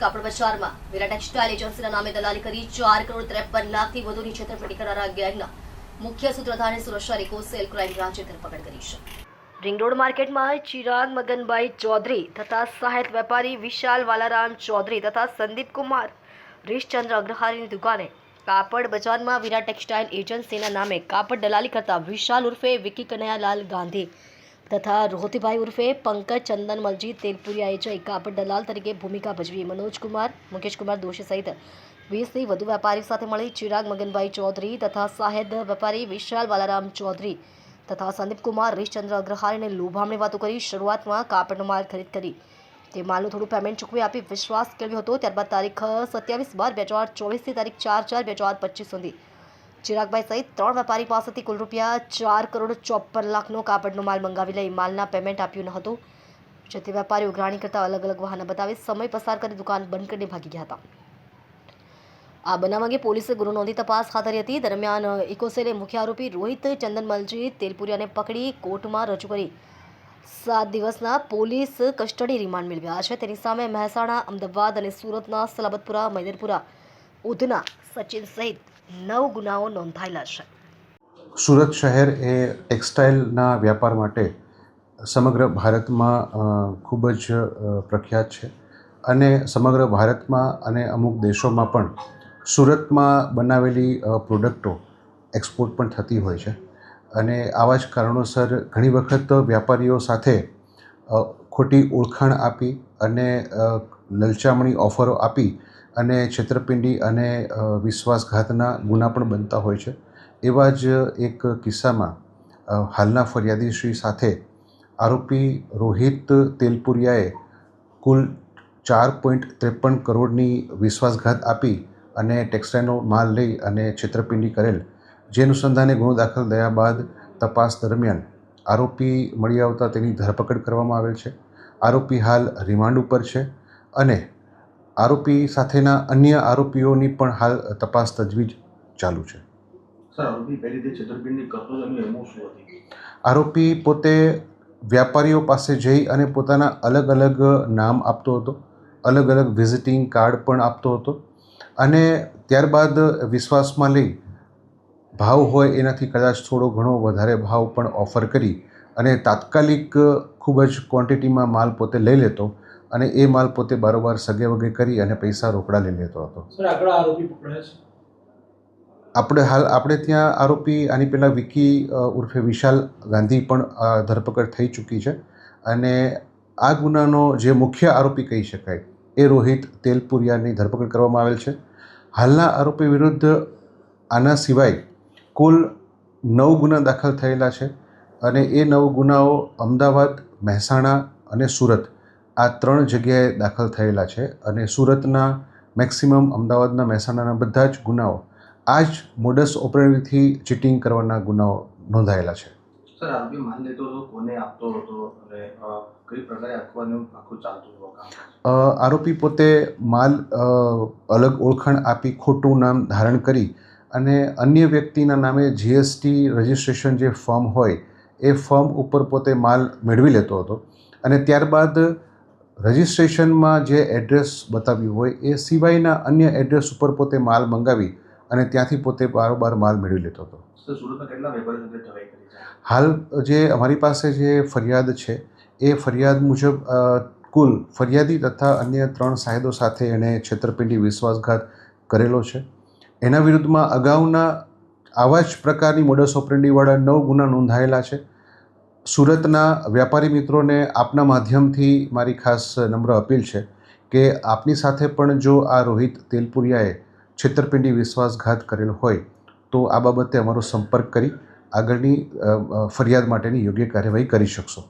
કાપડ બજારમાં વિરા ટેક્સટાઇલ એજન્સીના નામે દલાલી કરી 4 કરોડ 53 લાખથી વધુની છેતરપિંડી કરનારા ગેંગના મુખ્ય સૂત્રધારને સુરત શહેર કોસ્ટલ ક્રાઇમ બ્રાન્ચે ધરપકડ કરી છે. રિંગ રોડ માર્કેટમાં ચિરાગ મગનભાઈ ચૌધરી તથા સહાયક વેપારી વિશાલ વાલારામ ચૌધરી તથા સંદીપ કુમાર રીશચંદ્ર અગ્રહારીની દુકાને કાપડ બજારમાં વિરા ટેક્સટાઇલ એજન્સીના નામે કાપડ દલાલી કરતા વિશાલ ઉર્ફે વિકી કનૈયાલાલ ગાંધી તથા રોહતીભાઈ ઉર્ફે પંકજ ચંદનમલજી તેલપુરિયાએ જઈ કાપડ દલાલ તરીકે ભૂમિકા ભજવી મનોજકુમાર મુકેશકુમાર દોશી સહિત 20થી વધુ વેપારીઓ સાથે મળી ચિરાગ મગનભાઈ ચૌધરી તથા સહાયક વેપારી વિશાલ વાલારામ ચૌધરી તથા સંદીપ કુમાર રીશચંદ્ર અગ્રહારીને લોભામણી વાતો કરી શરૂઆતમાં કાપડનો માલ ખરીદ કરી તે માલનું થોડું પેમેન્ટ ચૂકવી આપી વિશ્વાસ કેળવ્યો હતો. ત્યારબાદ તારીખ 27/12/2024 થી તારીખ 4/4/2025 સુધી ચિરાગભાઈ સહિત 3 વેપારી પાસેથી કુલ રૂપિયા 4 કરોડ 54 લાખનો કાપડનો માલ મંગાવી લઈ માલના પેમેન્ટ આપ્યું ન હતું, જેથી વેપારીઓ ઉઘરાણી કરતા અલગ અલગ વાહન બતાવી સમય પસાર કરી દુકાન બંધ કરીને ભાગી ગયા હતા. આ બનાવ અંગે પોલીસે ગુનો નોંધી તપાસ હાથ ધરી હતી. દરમિયાન ઇકોસેલે મુખ્ય આરોપી રોહિત ચંદનમલજી તેલપુરિયાને પકડી કોર્ટમાં રજૂ કરી 7 દિવસના પોલીસ કસ્ટડી રિમાન્ડ મેળવ્યા છે. તેની સામે મહેસાણા, અમદાવાદ અને સુરતના સલાબતપુરા, મૈદરપુરા, ઉધના, સચિન સહિત 9 ગુનાઓ નોંધાયેલા છે. સુરત શહેર એ ટેક્સટાઇલના વ્યાપાર માટે સમગ્ર ભારતમાં ખૂબ જ પ્રખ્યાત છે અને સમગ્ર ભારતમાં અને અમુક દેશોમાં પણ સુરતમાં બનાવેલી પ્રોડક્ટો એક્સપોર્ટ પણ થતી હોય છે અને આવા જ કારણોસર ઘણી વખત વેપારીઓ સાથે ખોટી ઓળખાણ આપી અને લલચામણી ઓફરો આપી અને છેતરપિંડી અને વિશ્વાસઘાતના ગુના પણ બનતા હોય છે. એવા જ એક કિસ્સામાં હાલના ફરિયાદીશ્રી સાથે આરોપી રોહિત તેલપુરિયાએ કુલ 4.53 કરોડની વિશ્વાસઘાત આપી અને ટેક્સટાઇલનો માલ લઈ અને છેતરપિંડી કરેલ, જે અનુસંધાને ગુનો દાખલ થયા બાદ તપાસ દરમિયાન આરોપી મળી આવતા તેની ધરપકડ કરવામાં આવેલ છે. આરોપી હાલ રિમાન્ડ ઉપર છે અને આરોપી સાથેના અન્ય આરોપીઓની પણ હાલ તપાસ તજવીજ ચાલુ છે. આરોપી પોતે વ્યાપારીઓ પાસે જઈ અને પોતાના અલગ અલગ નામ આપતો હતો, અલગ અલગ વિઝિટિંગ કાર્ડ પણ આપતો હતો અને ત્યારબાદ વિશ્વાસમાં લઈ ભાવ હોય એનાથી કદાચ થોડો ઘણો વધારે ભાવ પણ ઓફર કરી અને તાત્કાલિક ખૂબ જ ક્વોન્ટિટીમાં માલ પોતે લઈ લેતો અને એ માલ પોતે બારોબાર સગે વગે કરી અને પૈસા રોકડા લઈ લેતો હતો. આપણે ત્યાં આરોપી આની પહેલાં વિકી ઉર્ફે વિશાલ ગાંધી પણ ધરપકડ થઈ ચૂકી છે અને આ ગુનાનો જે મુખ્ય આરોપી કહી શકાય એ રોહિત તેલપુરિયાની ધરપકડ કરવામાં આવેલ છે. હાલના આરોપી વિરુદ્ધ આના સિવાય કુલ 9 ગુના દાખલ થયેલા છે અને એ 9 ગુનાઓ અમદાવાદ, મહેસાણા અને સુરત આ 3 જગ્યાએ દાખલ થયેલા છે અને સુરતના મેક્સિમમ, અમદાવાદના, મહેસાણાના બધા જ ગુનાઓ આ જ મોડસ ઓપરેન્ડીથી ચીટિંગ કરવાના ગુનાઓ નોંધાયેલા છે. સર, આરોપી માલ લેતો હતો, કોને આપતો હતો અને કઈ પ્રકારે આપવાનું આખું ચાલતું હતું? આરોપી પોતે માલ અલગ ઓળખાણ આપી ખોટું નામ ધારણ કરી અને અન્ય વ્યક્તિના નામે જીએસટી રજિસ્ટ્રેશન જે ફોર્મ હોય એ ફોર્મ ઉપર પોતે માલ મેળવી લેતો હતો અને ત્યારબાદ રજિસ્ટ્રેશનમાં જે એડ્રેસ બતાવ્યું હોય એ સિવાયના અન્ય એડ્રેસ ઉપર પોતે માલ મંગાવી અને ત્યાંથી પોતે બારોબાર માલ મેળવી લેતો હતો. સુરતમાં કેટલા વેપારીઓ સાથે ઠગાઈ કરી છે? હાલ જે અમારી પાસે જે ફરિયાદ છે એ ફરિયાદ મુજબ કુલ ફરિયાદી તથા અન્ય 3 સાહેદો સાથે એણે છેતરપિંડી, વિશ્વાસઘાત કરેલો છે. એના વિરુદ્ધમાં અગાઉના આવા જ પ્રકારની મોડસ ઓપરેન્ડીવાળા 9 ગુના નોંધાયેલા છે. સુરતના વ્યાપારી મિત્રોને આપના માધ્યમથી મારી ખાસ નમ્ર અપીલ છે કે આપની સાથે પણ જો આ રોહિત તેલપુરિયાએ છેતરપિંડી, વિશ્વાસઘાત કરેલ હોય તો આ બાબતે અમારો સંપર્ક કરી આગળની ફરિયાદ માટેની યોગ્ય કાર્યવાહી કરી શકશો.